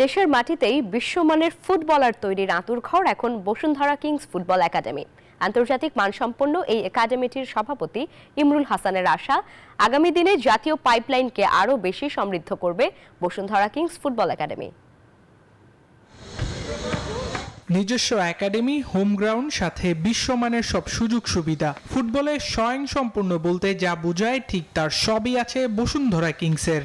দেশের মাটিতেই বিশ্বমানের ফুটবলার তৈরির আঁতুড়ঘর এখন বসুন্ধরা কিংস ফুটবল একাডেমি। আন্তর্জাতিক মানসম্পন্ন এই একাডেমিটির সভাপতি ইমরুল হাসানের আশা, আগামী দিনে জাতীয় পাইপলাইনকে আরও বেশি সমৃদ্ধ করবে বসুন্ধরা কিংস ফুটবল একাডেমি। নিজস্ব একাডেমি, হোম গ্রাউন্ড, সাথে বিশ্বমানের সব সুযোগ সুবিধা। ফুটবলে স্বয়ংসম্পূর্ণ বলতে যা বোঝায় ঠিক তার সবই আছে বসুন্ধরা কিংসের।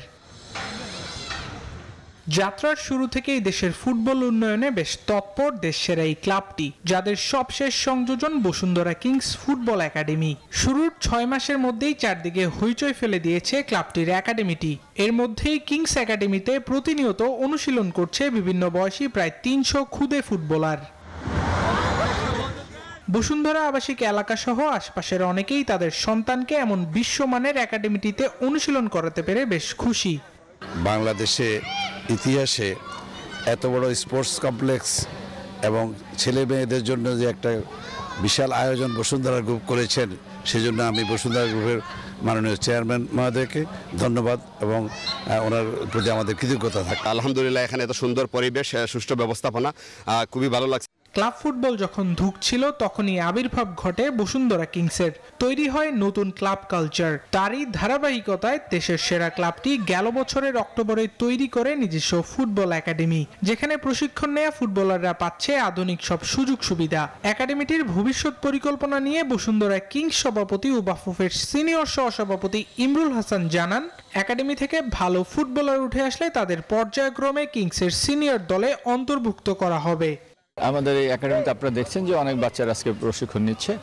যাত্রার শুরু থেকেই দেশের ফুটবল উন্নয়নে বেশ তৎপর দেশসেরা এই ক্লাবটি, যাদের সবশেষ সংযোজন বসুন্ধরা কিংস ফুটবল একাডেমি। শুরুর 6 মাসের মধ্যেই চারদিকে হইচই ফেলে দিয়েছে ক্লাবটির একাডেমিটি। এর মধ্যেই কিংস একাডেমিতে প্রতিনিয়ত অনুশীলন করছে বিভিন্ন বয়সী প্রায় 300 খুদে ফুটবলার। বসুন্ধরা আবাসিক এলাকা সহ আশপাশের অনেকেই তাদের সন্তানকে এমন বিশ্বমানের একাডেমিটিতে অনুশীলন করাতে পেরে বেশ খুশি। বাংলাদেশে ইতিহাসে এত বড় স্পোর্টস কমপ্লেক্স এবং ছেলে মেয়েদের জন্য যে একটা বিশাল আয়োজন বসুন্ধরা গ্রুপ করেছেন, সেজন্য আমি বসুন্ধরা গ্রুপের মাননীয় চেয়ারম্যান মহোদয়কে ধন্যবাদ এবং ওনার প্রতি আমাদের কৃতজ্ঞতা থাকে। আলহামদুলিল্লাহ, এখানে এত সুন্দর পরিবেশ, সুষ্ঠু ব্যবস্থাপনা, খুবই ভালো লাগছে। ক্লাব ফুটবল যখন ধুঁকছিল তখনই আবির্ভাব ঘটে বসুন্ধরা কিংসের। তৈরি হয় নতুন ক্লাব কালচার। তারই ধারাবাহিকতায় দেশের সেরা ক্লাবটি গেল বছরের অক্টোবরে তৈরি করে নিজস্ব ফুটবল একাডেমি, যেখানে প্রশিক্ষণ নেওয়া ফুটবলাররা পাচ্ছে আধুনিক সব সুযোগ সুবিধা। একাডেমিটির ভবিষ্যৎ পরিকল্পনা নিয়ে বসুন্ধরা কিংস সভাপতি ও বাফুফের সিনিয়র সহসভাপতি ইমরুল হাসান জানান, একাডেমি থেকে ভালো ফুটবলার উঠে আসলে তাদের পর্যায়ক্রমে কিংসের সিনিয়র দলে অন্তর্ভুক্ত করা হবে। আমাদের এই একাডেমিতে আপনারা দেখছেন যে অনেক বাচ্চারা আজকে প্রশিক্ষণ নিচ্ছে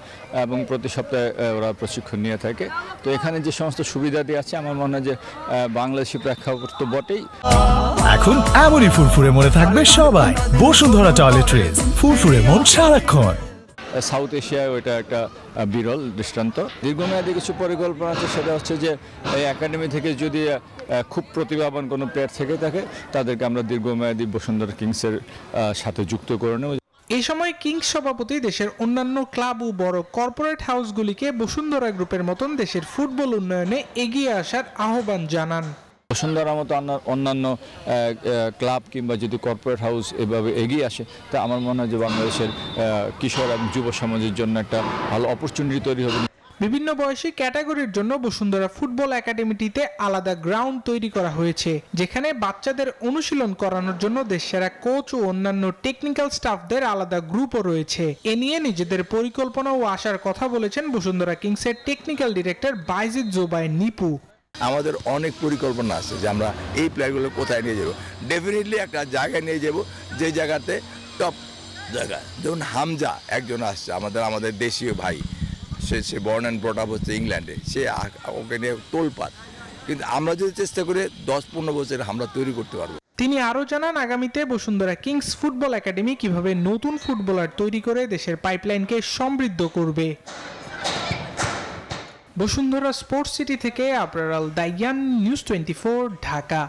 এবং প্রতি সপ্তাহে ওরা প্রশিক্ষণ নিয়ে থাকে। তো এখানে যে সমস্ত সুবিধা দিয়ে আছে, আমার মনে হয় যে বাংলাদেশি প্রেক্ষাপট তো বটেই। এখন এমনই ফুরফুরে মনে থাকবে সবাই। বসুন্ধরা টয়লেট্রিজ, ফুরফুরে মন সারাক্ষণ। সাউথ এশিয়ায় ওইটা একটা বিরল দৃষ্টান্ত। দীর্ঘমেয়াদী কিছু পরিকল্পনা আছে, সেটা হচ্ছে যে এই একাডেমি থেকে যদি খুব প্রতিভাবান কোনো প্লেয়ার থেকে থাকে, তাদেরকে আমরা দীর্ঘমেয়াদী বসুন্ধরা কিংসের সাথে যুক্ত করে নেব। এই সময় কিংস সভাপতি দেশের অন্যান্য ক্লাব ও বড় কর্পোরেট হাউসগুলিকে বসুন্ধরা গ্রুপের মতন দেশের ফুটবল উন্নয়নে এগিয়ে আসার আহ্বান জানান। বসুন্ধরার মতো অন্যান্য ক্লাব কিংবা যদি কর্পোরেট হাউস এভাবে এগিয়ে আসে, তা আমার মনে হয় যে বাংলাদেশের কিশোর এবং যুব সমাজের জন্য একটা ভালো অপরচুনিটি তৈরি হবে। বিভিন্ন বয়সী ক্যাটাগরির জন্য বসুন্ধরা ফুটবল একাডেমিটিতে আলাদা গ্রাউন্ড তৈরি করা হয়েছে, যেখানে বাচ্চাদের অনুশীলন করানোর জন্য দেশসেরা কোচ ও অন্যান্য টেকনিক্যাল স্টাফদের আলাদা গ্রুপও রয়েছে। এ নিয়ে নিজেদের পরিকল্পনা ও আশার কথা বলেছেন বসুন্ধরা কিংসের টেকনিক্যাল ডিরেক্টর বাইজিদ জোবাই নিপু। আমাদের অনেক পরিকল্পনা আছে যে আমরা এই প্লেয়ারগুলো কোথায় নিয়ে যাব। ডেফিনেটলি একটা জায়গায় নিয়ে যাব, যে জায়গাতে টপ জায়গা। যেমন হামজা একজন আসছে, আমাদের দেশীয় ভাই, সে বর্ন অ্যান্ড ব্রট আপ হচ্ছে ইংল্যান্ডে, সে ওকে নিয়ে তোলপাত। কিন্তু আমরা যদি চেষ্টা করে 10-15 বছর আমরা তৈরি করতে পারবো। তিনি আরও জানান, আগামীতে বসুন্ধরা কিংস ফুটবল একাডেমি কিভাবে নতুন ফুটবলার তৈরি করে দেশের পাইপলাইনকে সমৃদ্ধ করবে। বসুন্ধরা স্পোর্টস সিটি থেকে আবরার আল দাইয়ান, নিউজ 24, ঢাকা।